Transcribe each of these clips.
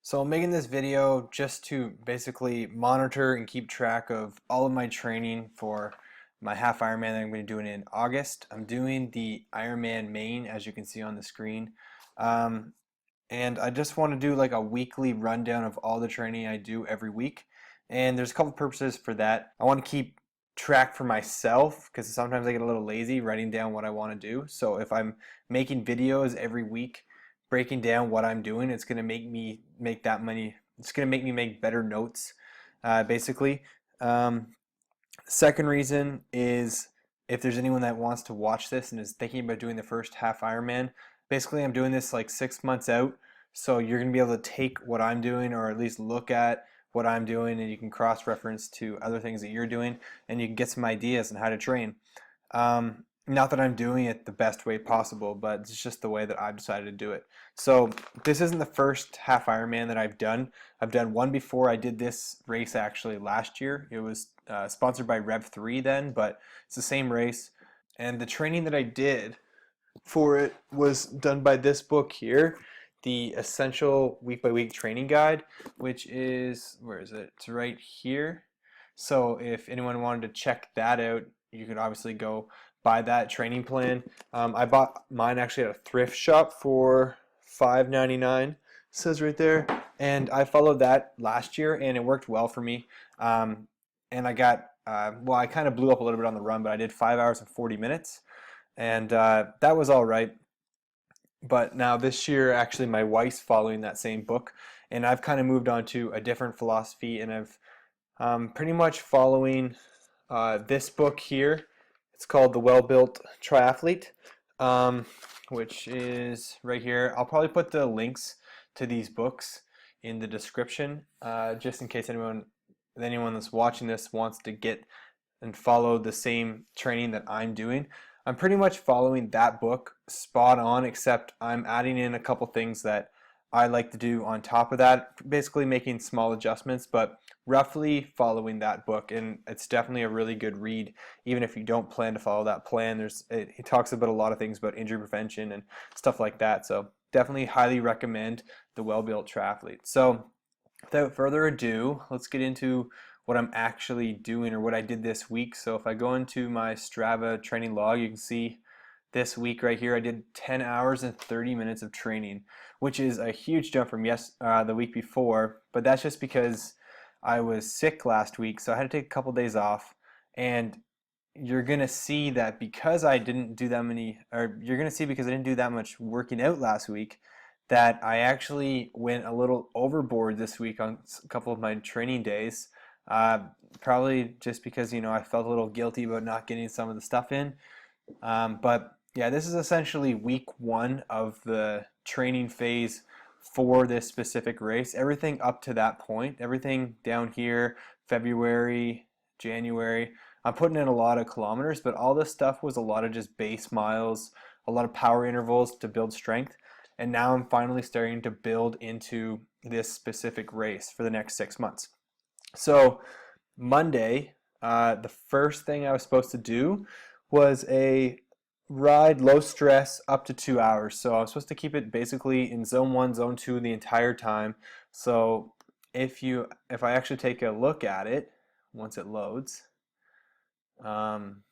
So I'm making this video just to basically monitor and keep track of all of my training for my half Ironman that I'm going to be doing in August. I'm doing the Ironman Maine, as you can see on the screen. Um, and I just want to do like a weekly rundown of all the training I do every week. And there's a couple purposes for that. I want to keep track for myself because sometimes I get a little lazy writing down what I want to do. So if I'm making videos every week breaking down what I'm doing, it's going to make me make that money. It's going to make me make better notes, basically. Um, Second reason is if there's anyone that wants to watch this and is thinking about doing the first half Ironman, basically I'm doing this like 6 months out, so you're going to be able to take what I'm doing or at least look at what I'm doing, and you can cross-reference to other things that you're doing, and you can get some ideas on how to train. Not that I'm doing it the best way possible, but it's just the way that I've decided to do it. So this isn't the first half Ironman that I've done. I've done one before. I did this race actually last year. It was sponsored by Rev3 then, but it's the same race. And the training that I did for it was done by this book here, the Essential Week by Week Training Guide, which is, where is it? It's right here. So if anyone wanted to check that out, you could obviously go buy that training plan. I bought mine actually at a thrift shop for $5.99, says right there, and I followed that last year and it worked well for me. And I got, well, I kind of blew up a little bit on the run, but I did 5 hours and 40 minutes, and that was all right. But now this year, actually, my wife's following that same book, and I've kind of moved on to a different philosophy, and I've pretty much following this book here. It's called The Well-Built Triathlete, which is right here. I'll probably put the links to these books in the description, just in case anyone that's watching this wants to get and follow the same training that I'm doing. I'm pretty much following that book spot on, except I'm adding in a couple things that I like to do on top of that, basically making small adjustments, but roughly following that book. And it's definitely a really good read, even if you don't plan to follow that plan. He talks about a lot of things about injury prevention and stuff like that. So definitely highly recommend The Well-Built Triathlete. So without further ado, let's get into what I'm actually doing or what I did this week. So if I go into my Strava training log, you can see this week right here I did 10 hours and 30 minutes of training, which is a huge jump from the week before, but that's just because I was sick last week, so I had to take a couple days off. And you're gonna see that because I didn't do that many, or you're gonna see because I didn't do that much working out last week, that I actually went a little overboard this week on a couple of my training days. Uh, Probably just because, I felt a little guilty about not getting some of the stuff in. But yeah, this is essentially week one of the training phase for this specific race. Everything up to that point, everything down here, February, January, I'm putting in a lot of kilometers, but all this stuff was a lot of just base miles, a lot of power intervals to build strength. And now I'm finally starting to build into this specific race for the next 6 months. So Monday, the first thing I was supposed to do was a ride low stress up to 2 hours. So I'm supposed to keep it basically in zone 1, zone 2 the entire time. So if I actually take a look at it once it loads, um,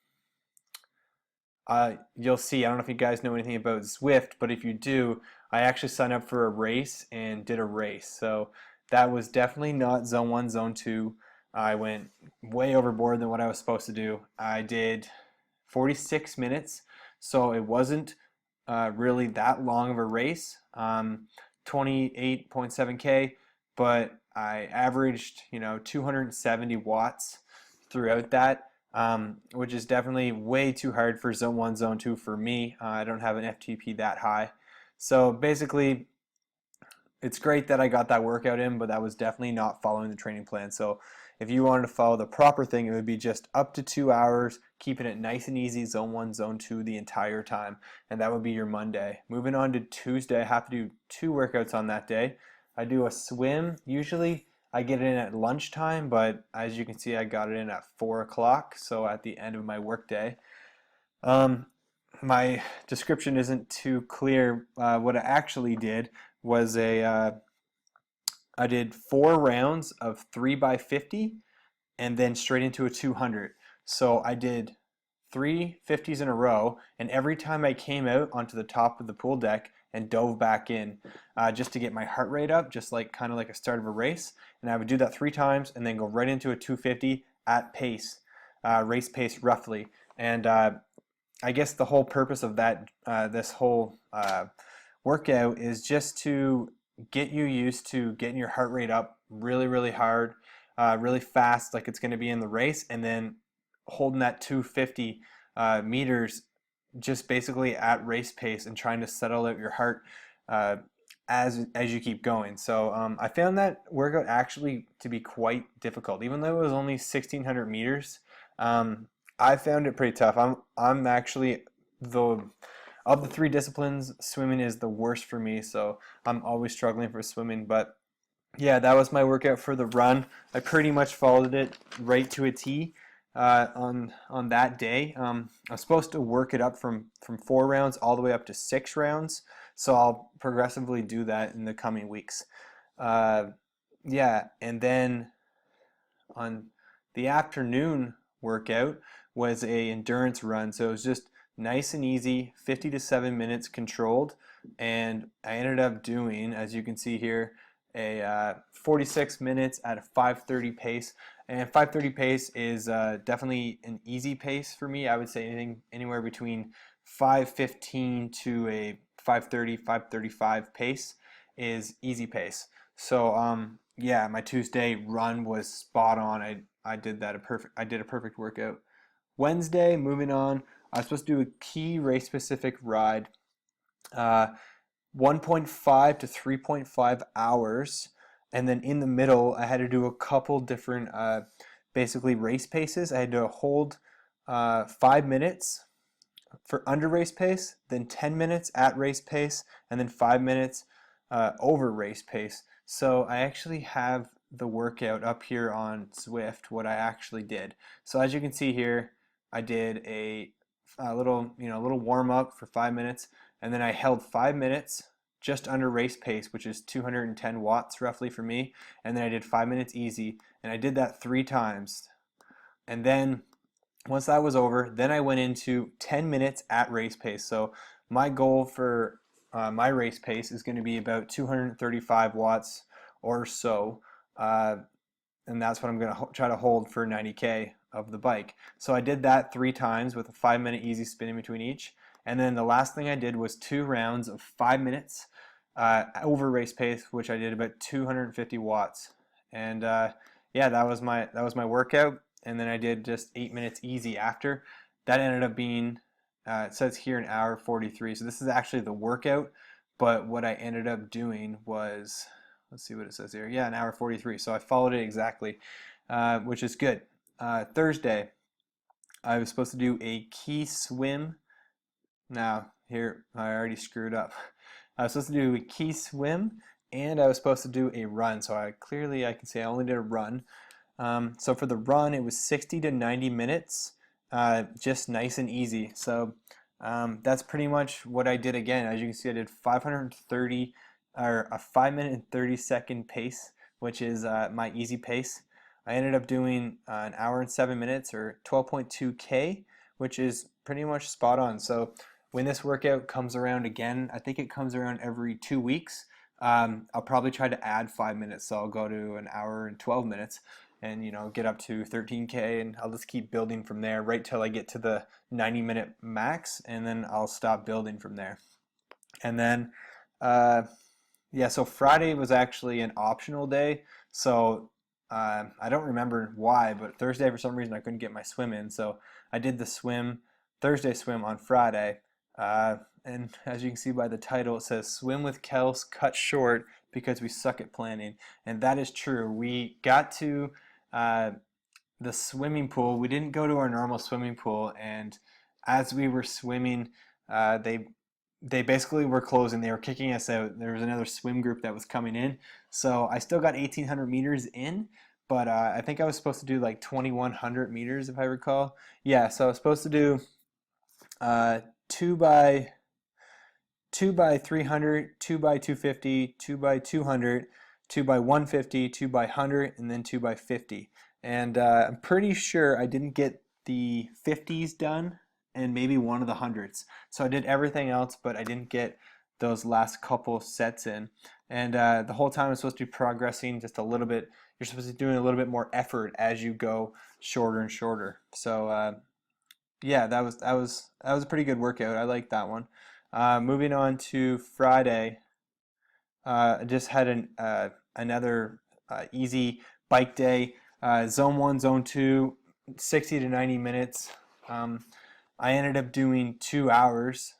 you'll see, I don't know if you guys know anything about Zwift, but if you do, I actually signed up for a race and did a race. So that was definitely not zone 1, zone 2. I went way overboard than what I was supposed to do. I did 46 minutes, so it wasn't really that long of a race, 28.7K, but I averaged 270 watts throughout that, which is definitely way too hard for zone 1, zone 2 for me. I don't have an FTP that high. So basically, it's great that I got that workout in, but that was definitely not following the training plan. So if you wanted to follow the proper thing, it would be just up to 2 hours, keeping it nice and easy, zone 1, zone 2 the entire time. And that would be your Monday. Moving on to Tuesday, I have to do 2 workouts on that day. I do a swim. Usually I get it in at lunchtime, but as you can see, I got it in at 4 o'clock, so at the end of my workday. My description isn't too clear. What I actually did was I did 4 rounds of 3 by 50 and then straight into a 200. So I did 3 50s in a row, and every time I came out onto the top of the pool deck and dove back in, just to get my heart rate up, just like kind of like a start of a race. And I would do that 3 times and then go right into a 250 at pace, race pace roughly. And I guess the whole purpose of that, this whole workout is just to get you used to getting your heart rate up really, really hard, really fast, like it's going to be in the race, and then holding that 250 meters just basically at race pace and trying to settle out your heart uh, as you keep going. So I found that workout actually to be quite difficult, even though it was only 1,600 meters. I found it pretty tough. I'm actually the of the three disciplines, swimming is the worst for me, so I'm always struggling for swimming. But yeah, that was my workout for the run. I pretty much followed it right to a T on that day. I was supposed to work it up from 4 rounds all the way up to 6 rounds, so I'll progressively do that in the coming weeks. Uh, yeah, and then on the afternoon workout was a endurance run, so it was just nice and easy, 50 to 7 minutes controlled, and I ended up doing, as you can see here, a 46 minutes at a 5:30 pace. And 5:30 pace is definitely an easy pace for me. I would say anything anywhere between 5:15 to a 5:30, 5:35 pace is easy pace. So yeah, my Tuesday run was spot on. I did a perfect workout. Wednesday, moving on, I was supposed to do a key race specific ride, uh, 1.5 to 3.5 hours, and then in the middle I had to do a couple different basically race paces. I had to hold 5 minutes for under race pace, then 10 minutes at race pace, and then 5 minutes over race pace. So I actually have the workout up here on Zwift, what I actually did. So as you can see here, I did a little warm up for 5 minutes, and then I held 5 minutes just under race pace, which is 210 watts roughly for me, and then I did 5 minutes easy, and I did that 3 times. And then once that was over, then I went into 10 minutes at race pace. So my goal for my race pace is going to be about 235 watts or so, and that's what I'm going to try to hold for 90K of the bike. So I did that 3 times with a 5 minute easy spin in between each. And then the last thing I did was 2 rounds of 5 minutes over race pace, which I did about 250 watts. And yeah, that was my workout. And then I did just 8 minutes easy after. That ended up being, it says here an hour 43. So this is actually the workout, but what I ended up doing was, let's see what it says here. Yeah, an hour 43. So I followed it exactly, which is good. Thursday, I was supposed to do a key swim. Now, here, I already screwed up. I was supposed to do a key swim, and I was supposed to do a run. So I can say I only did a run. So for the run, it was 60 to 90 minutes, just nice and easy. So that's pretty much what I did again. As you can see, I did 530 or a 5 minute and 30-second pace, which is my easy pace. I ended up doing an hour and 7 minutes or 12.2K, which is pretty much spot on. So when this workout comes around again, I think it comes around every 2 weeks. I'll probably try to add 5 minutes, so I'll go to an hour and 12 minutes and get up to 13K, and I'll just keep building from there right till I get to the 90-minute max, and then I'll stop building from there. And then yeah, so Friday was actually an optional day, so I don't remember why, but Thursday for some reason I couldn't get my swim in, so I did the Thursday swim on Friday. And as you can see by the title, it says "Swim with Kels cut short because we suck at planning," and that is true. We got to the swimming pool. We didn't go to our normal swimming pool, and as we were swimming, they basically were closing. They were kicking us out. There was another swim group that was coming in, so I still got 1,800 meters in, but I think I was supposed to do like 2,100 meters if I recall. Yeah, so I was supposed to do 2 by 300, 2 by 250, 2 by 200, 2 by 150, 2 by 100, and then 2 by 50. And I'm pretty sure I didn't get the 50s done and maybe one of the hundreds. So I did everything else, but I didn't get those last couple sets in. And the whole time I'm supposed to be progressing just a little bit. You're supposed to be doing a little bit more effort as you go shorter and shorter. So yeah, that was a pretty good workout. I like that one. Moving on to Friday, I just had another easy bike day. Zone 1, Zone 2, 60 to 90 minutes. I ended up doing 2 hours.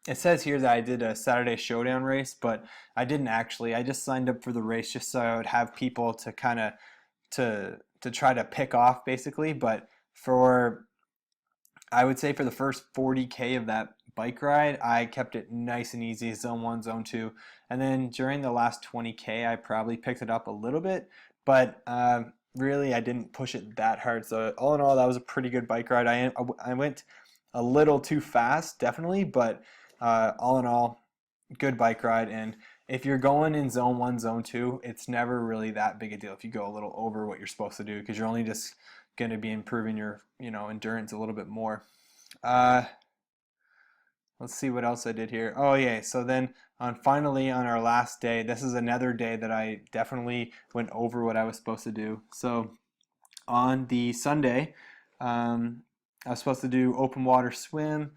It says here that I did a Saturday Showdown race, but I didn't actually. I just signed up for the race just so I would have people to kind of to try to pick off basically. But I would say for the first 40K of that bike ride, I kept it nice and easy, Zone 1, Zone 2. And then during the last 20K, I probably picked it up a little bit, but really I didn't push it that hard. So all in all, that was a pretty good bike ride. I went a little too fast, definitely, but all in all, good bike ride. And if you're going in Zone 1, Zone 2, it's never really that big a deal if you go a little over what you're supposed to do, because you're only just going to be improving your endurance a little bit more. Let's see what else I did here. Oh yeah, so then finally on our last day, this is another day that I definitely went over what I was supposed to do. So on the Sunday, I was supposed to do open water swim,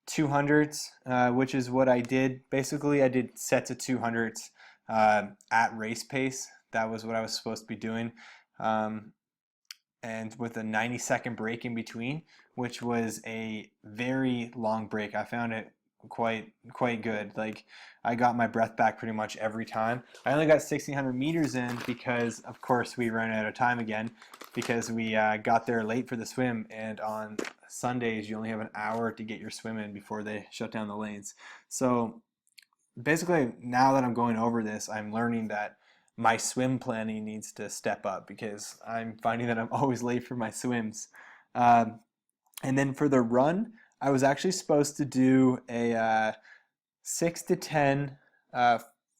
200s, which is what I did. Basically, I did sets of 200s at race pace. That was what I was supposed to be doing. And with a 90-second break in between, which was a very long break. I found it quite good. Like, I got my breath back pretty much every time. I only got 1,600 meters in because, of course, we ran out of time again because we got there late for the swim, and on Sundays you only have an hour to get your swim in before they shut down the lanes. So basically, now that I'm going over this, I'm learning that my swim planning needs to step up because I'm finding that I'm always late for my swims. And then for the run, I was actually supposed to do a 6 to 10,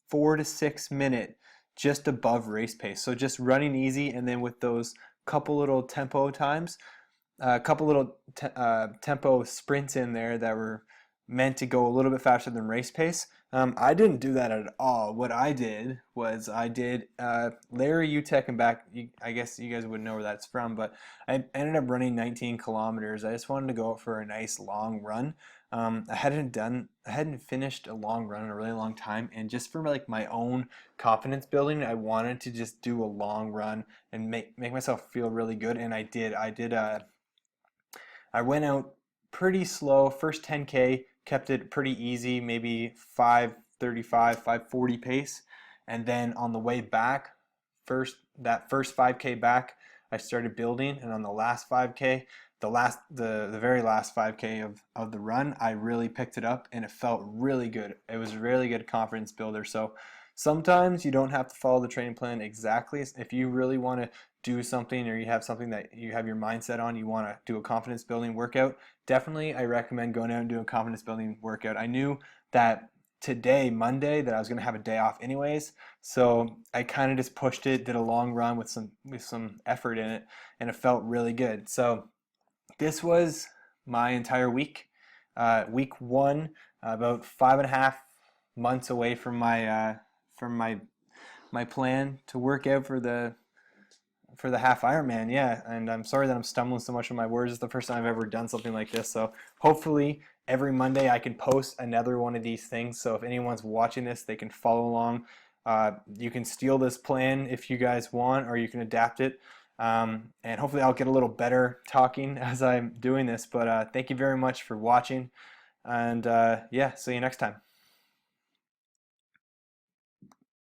4 to 6 minute just above race pace. So just running easy, and then with those couple little tempo times, a couple little tempo sprints in there that were meant to go a little bit faster than race pace. I didn't do that at all. What I did was I did Larry Utech and back. I guess you guys wouldn't know where that's from, but I ended up running 19 kilometers. I just wanted to go out for a nice long run. I hadn't finished a long run in a really long time, and just for like my own confidence building, I wanted to just do a long run and make myself feel really good. And I did. I went out pretty slow. First 10K, kept it pretty easy, maybe 5:35, 5:40 pace. And then on the way back, that first 5K back, I started building. And on the last 5K, the very last 5K of the run, I really picked it up and it felt really good. It was a really good confidence builder. So sometimes you don't have to follow the training plan exactly. If you really want to do something, or you have something that you have your mindset on, you want to do a confidence building workout, definitely I recommend going out and doing a confidence building workout. I knew that today, Monday, that I was going to have a day off anyways, so I kind of just pushed it, did a long run with some effort in it, and it felt really good. So this was my entire week. Week 1, about 5.5 months away from my plan to work out for the Half Ironman. Yeah, and I'm sorry that I'm stumbling so much with my words. It's the first time I've ever done something like this. So hopefully every Monday I can post another one of these things. So if anyone's watching this, they can follow along. You can steal this plan if you guys want, or you can adapt it. And hopefully I'll get a little better talking as I'm doing this. But thank you very much for watching. And yeah, see you next time.